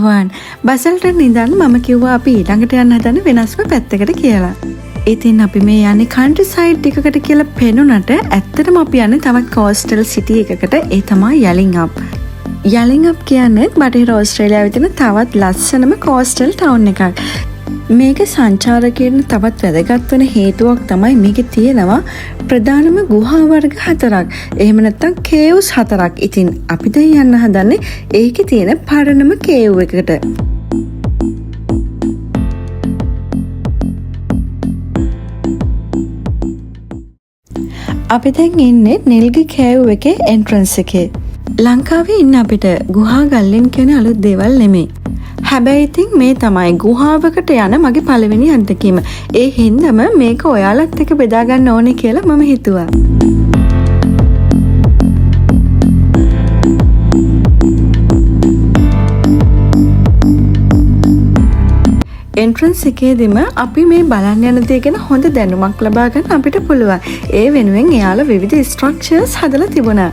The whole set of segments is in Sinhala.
අයිබෝවන් බසල්ට නිදන් මම කිව්වා අපි ඊළඟට යන්න හදන වෙනස්ම පැත්තකට කියලා. ඉතින් අපි මේ යන්නේ කන්ට්‍රි සයිඩ් එකකට කියලා පෙනුනට ඇත්තටම අපි යන්නේ තවත් කෝස්ටල් සිටි එකකට. ඒ තමයි යලින්ගප්. යලින්ගප් කියන්නේ බටහිර ඕස්ට්‍රේලියාවේ තියෙන තවත් ලස්සනම කෝස්ටල් ටවුන් එකක්. මේක සංචාරකයන් තවත් වැදගත් වෙන හේතුවක් තමයි මේකේ තියෙනවා ප්‍රධානම ගුහා වර්ග 4ක්. එහෙම නැත්නම් කේව්ස් 4ක්. ඉතින් අපි දැන් යන්න හදන්නේ ඒකේ තියෙන පරණම කේව් එකකට. අපි දැන් ඉන්නේ නිල්ගි කේව් එකේ එන්ට්‍රන්ස් එකේ. ලංකාවේ ඉන්න අපිට ගුහා ගල්ලෙන් කියන අලුත් දේවල් නෙමෙයි. හැබැයි ඉතින් මේ තමයි ගුහාවකට යන මගේ පළවෙනි අත්දැකීම. ඒ හින්දාම මේක ඔයාලත් එක්ක බෙදා ගන්න ඕනේ කියලා මම හිතුවා. එන්ට්‍රන්ස් එකේදීම අපි මේ බලන්න යන දේ ගැන හොඳ දැනුමක් ලබා ගන්න අපිට පුළුවන්. ඒ වෙනුවෙන් එයාලා විවිධ ස්ට්‍රක්චර්ස් හදලා තිබුණා.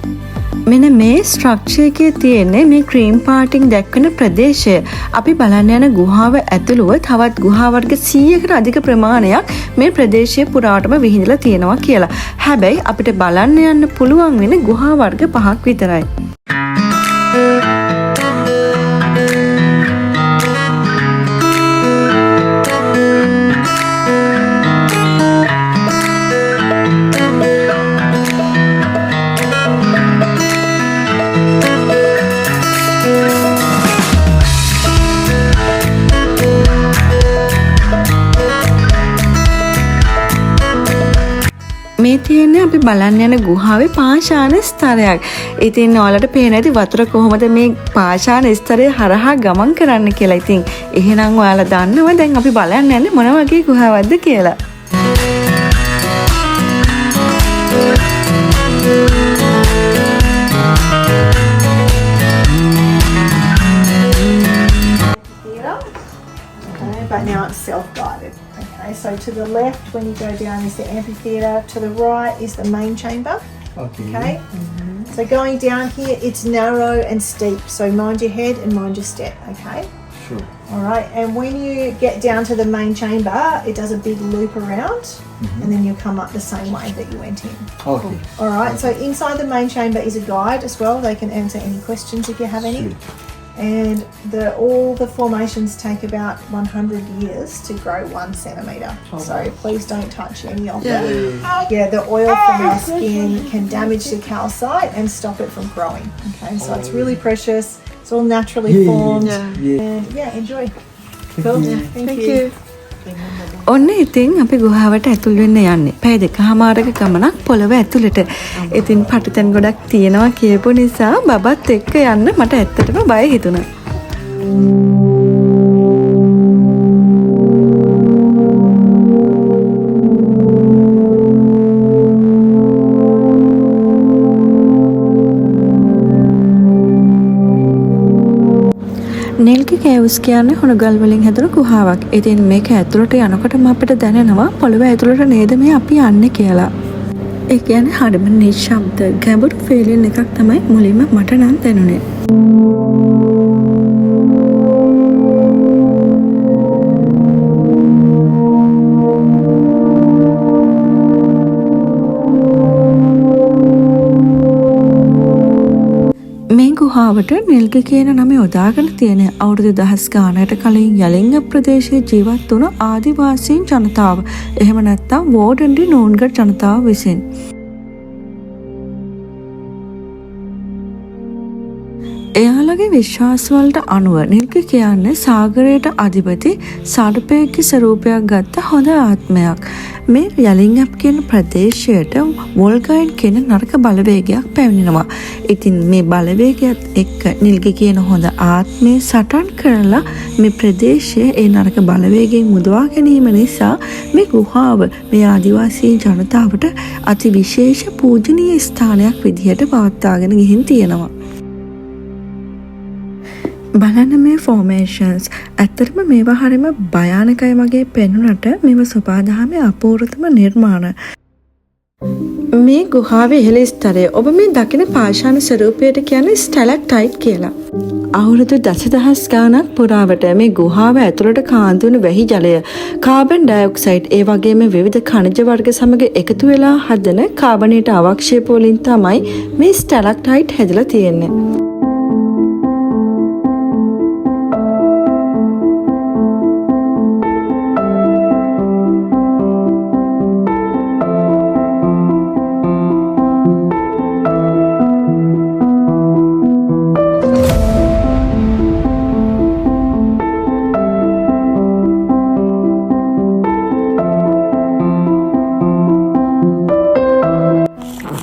මෙන්න මේ ස්ට්‍රක්චර් එකේ තියෙන්නේ මේ ක්‍රීම් පාටින් දැක්වෙන ප්‍රදේශය. අපි බලන්න යන ගුහාව ඇතුළුව තවත් ගුහා වර්ග 100කට අධික ප්‍රමාණයක් මේ ප්‍රදේශය පුරාටම විහිදලා තියෙනවා කියලා. හැබැයි අපිට බලන්න යන්න පුළුවන් වෙන ගුහා වර්ග 5ක් විතරයි. මේ තියෙන්නේ අපි බලන්න යන ගුහාවේ පාෂාණ ස්තරයක්. ඉතින් ඔයාලට පේන ඇති වතුර කොහොමද මේ පාෂාණ ස්තරය හරහා ගමන් කරන්න කියලා. ඉතින් එහෙනම් ඔයාලා දන්නවා දැන් අපි බලන්න යන්නේ මොන වගේ ගුහාවක්ද කියලා. But now it's self-guided. Okay, so to the left when you go down is the amphitheatre, to the right is the main chamber. Okay. So going down here, it's narrow and steep, so mind your head and mind your step, okay? Sure. All right, and when you get down to the main chamber, it does a big loop around, and then you come up the same way that you went in. Okay. All right, so inside the main chamber is a guide as well. They can answer any questions if you have any. Sure. And all the formations take about 100 years to grow 1 centimetre. So please don't touch any of them. Yeah, the oil from our skin can damage the calcite and stop it from growing. Okay, so it's really precious. It's all naturally formed. And yeah, enjoy. Cool. Thank you. ඔන්න ඉතින් අපි ගුහාවට ඇතුල් වෙන්න යන්නේ. පැය දෙකමාරක ගමනක් පොළව ඇතුළට. ඉතින් පටතැන් ගොඩක් තියෙනවා කියපු නිසා බබත් එක්ක යන්න මට ඇත්තටම බය හිතුණා. නිල්ගි කේව්ස් කියන්නේ හුණුගල් වලින් හැදුණු ගුහාවක්. ඉතින් මේක ඇතුළට යනකොටම අපිට දැනෙනවා පොළව ඇතුළට නේද මේ අපි යන්නේ කියලා. ඒ කියන්නේ හරිම නිශ්ශබ්ද ගැඹුරු ෆීලින් එකක් තමයි මුලින්ම මට නම් දැනුනේ. ගුහාවට නිල්ගි කියන නම යොදාගෙන තියෙන අවුරුදු 1000 ගානකට කලින් යලින්ගප් ප්‍රදේශයේ ජීවත් වුණ ආදිවාසීන් ජනතාව. එහෙම නැත්නම් වෝඩන්ඩි නූන්ගඩ් ජනතාව විසින්. එයාලගේ විශ්වාසවලට අනුව නිල්ගි කියන්නේ සාගරයට අධිපති සර්පයෙක්ගේ ස්වරූපයක් ගත්ත හොඳ ආත්මයක්. මේ යලින්ගප් කියන ප්‍රදේශයට වෝල්ගයින් කියන නරක බලවේගයක් පැමිණෙනවා. ඉතින් මේ බලවේගයත් එක්ක නිල්ගි කියන හොඳ ආත්මය සටන් කරලා මේ ප්‍රදේශයේ ඒ නරක බලවේගයෙන් මුදවා ගැනීම නිසා මේ ගුහාව මේ ආදිවාසී ජනතාවට අති විශේෂ පූජනීය ස්ථානයක් විදිහට පවත්වාගෙන ගිහින් තියෙනවා. බලන්න මේ ෆෝමේෂන්ස් ඇත්තටම මේවා හරිම භයානකයි වගේ පෙනුනට මේව සුපාදහමේ අපූර්වතම නිර්මාණ. මේ ගුහාවේ ඉහළ ස්තරය ඔබ මේ දකින පාෂාණ ස්වරූපයට කියන්නේ ස්ටැලක්ටයිට් කියලා. අවුරුදු දසදහස් ගාණක් පුරාවට මේ ගුහාව ඇතුළට කාන්දුණු වැහි ජලය, කාබන් ඩයොක්සයිඩ් ඒ වගේම විවිධ ඛනිජ වර්ග සමග එකතු වෙලා හදන කාබනේට අවක්ෂේප වලින් තමයි මේ ස්ටැලක්ටයිට් හැදලා තියෙන්නේ.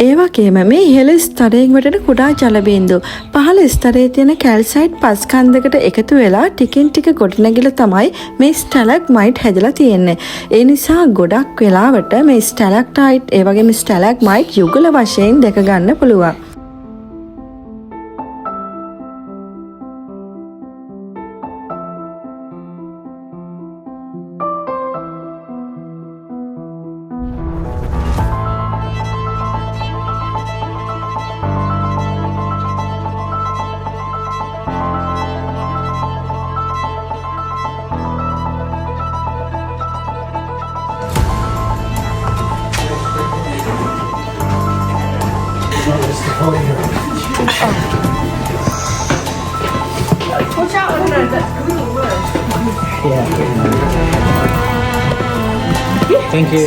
ඒවගේම මේ ඉහළ ස්තරයෙන් වැටෙන කුඩා ජල බිඳු පහළ ස්තරයේ තියෙන කැල්සයිට් පස් කන්දකට එකතු වෙලා ටිකින් ටික ගොඩනැගිලා තමයි මේ ස්ටැලග්මයිට් හැදලා තියෙන්නේ. ඒ නිසා ගොඩක් වෙලාවට මේ ස්ටැලක්ටයිට් ඒ වගේම ස්ටැලග්මයිට් යුගල වශයෙන් දැක ගන්න පුළුවන්. Watch out, I don't know, that's really worse. Yeah. Thank you.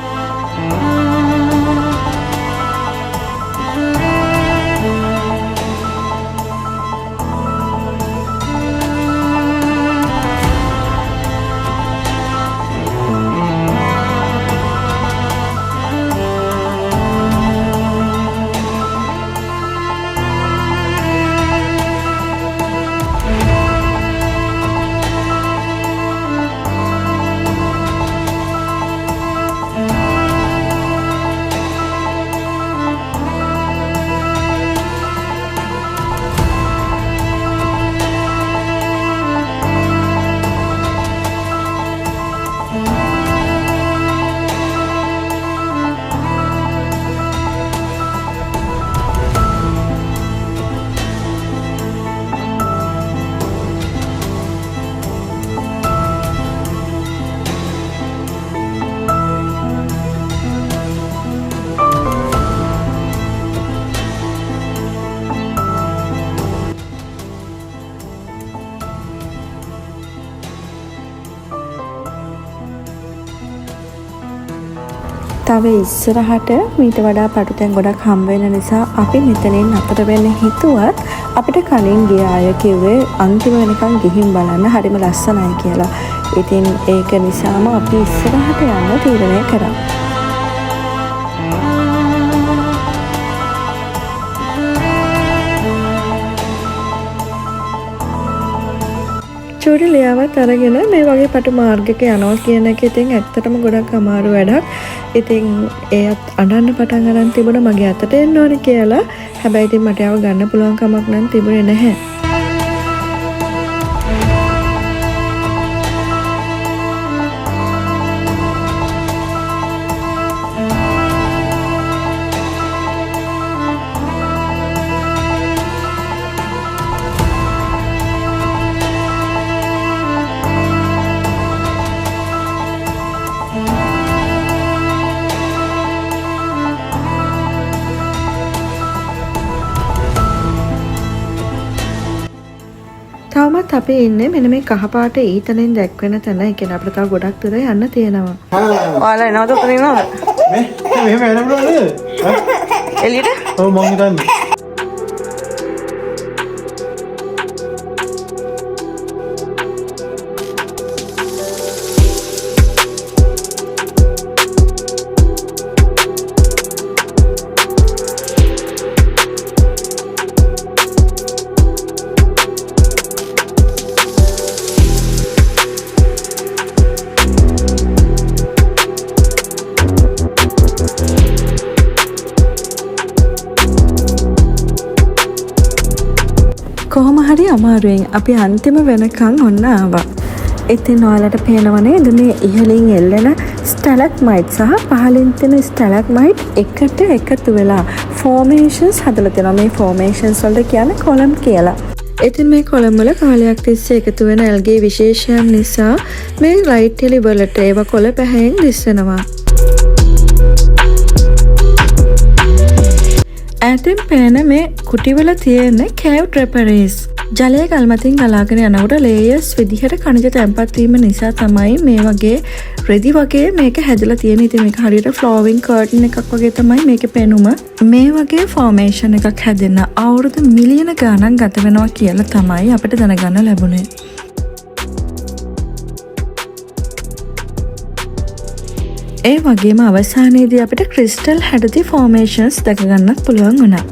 තව ඉස්සරහට මීට වඩා පටුතැන් ගොඩක් හම්බ වෙන නිසා අපි මෙතනින් අතර වෙන්න හිතුවත් අපිට කලින් ගිය අය කිව්වේ අන්තිම වෙනකන් ගිහින් බලන්න හරිම ලස්සනයි කියලා. ඉතින් ඒක නිසාම අපි ඉස්සරහට යන්න තීරණය කරා. චූටි ලියාවත් අරගෙන මේ වගේ පටු මාර්ගයක යනවා කියන එක ඉතින් ඇත්තටම ගොඩක් අමාරු වැඩක්. ඉතින් ඒත් අඬන්න පටන් අරන් තිබුණා මගේ අතට එන්න ඕනේ කියලා. හැබැයි ඉතින් මට යව ගන්න පුළුවන් කමක් නම් තිබුණේ නැහැ. තවමත් අපි ඉන්නේ මෙන්න මේ කහපාට ඊතලෙන් දැක්වෙන තැන. ඒ කියන්නේ අපිට තව ගොඩක් දුර යන්න තියෙනවා. ඔයාලා එනවද උතන ඉන්නවද? මෙහෙම එන්න පුළුවන්ද? එළියට? ඔව් මං හිතන්නේ. කොහොම හරි අමාරුවෙන් අපි අන්තිම වෙනකන් ඔන්න ආවා. ඉතින් ඔයාලට පේනව නේද මේ ඉහළින් එල්ලෙන ස්ටැලග්මයිට් සහ පහළින් තියෙන ස්ටැලග්මයිට් එකට එකතු වෙලා ෆෝමේෂන්ස් හදලා තියෙනවා. මේ ෆෝමේෂන්ස් වලට කියන්නේ කොලම් කියලා. ඉතින් මේ කොලම් වල කාලයක් තිස්සේ එකතු වෙන ඇල්ගේ විශේෂයන් නිසා මේ ලයිට් එලි වලට ඒව කොළ පැහැයෙන් දිස්සනවා. ඈතින් පේන මේ කුටිවල තියෙන කේව් ට්‍රෙපරීස්. ජලය ගල්මතින් ගලාගෙන යනකොට ලේයර්ස් විදිහට khනිජ තැන්පත් වීම නිසා තමයි මේ වගේ රෙදි වගේ මේක හැදලා තියෙන්නේ. ඉතින් මේක හරියට ෆ්ලෝවින් කර්ටන් එකක් වගේ තමයි මේකේ පෙනුම. මේ වගේ ෆෝමේෂන් එකක් හැදෙන්න අවුරුදු මිලියන ගණන් ගත වෙනවා කියලා තමයි අපිට දැනගන්න ලැබුණේ. ඒ වගේම අවසානයේදී අපිට ක්‍රිස්ටල් හැඩති ෆෝමේෂන්ස් දැක ගන්නත් පුළුවන් වුණා.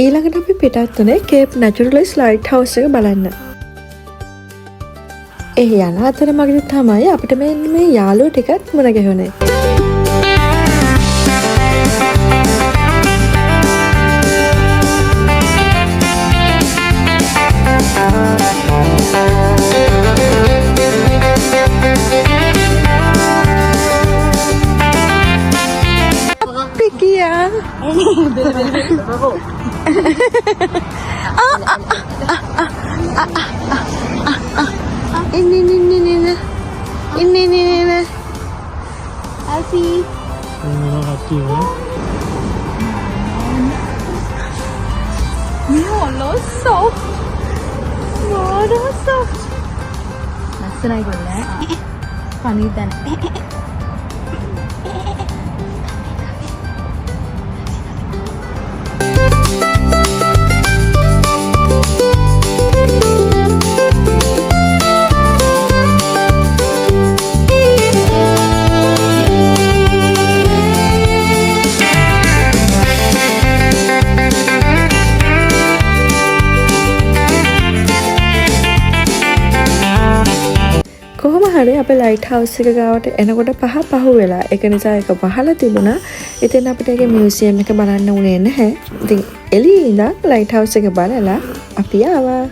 ඊළඟට අපි පිටත් වුණේ කේප් නැචරලිස් ලයිට් හවුස් එක බලන්න. ඒ යන අතරමඟදී තමයි අපිට මේ යාළුවෝ ටිකත් මුණ ගැහුනේ. Ini. Asih. hati ya. soft. soft. ලස්සනයි ගොල්ලෝ. පණිවිඩ දැන. කොහොම හරි අපේ ලයිට් හවුස් එක ගාවට එනකොට පහු වෙලා. ඒක නිසා ඒක පහළ තිබුණා. ඉතින් අපිට ඒකේ මියුසියම් එක බලන්න උනේ නැහැ. ඉතින් එළියේ ඉඳන් ලයිට් හවුස් එක බලලා අපි ආවා.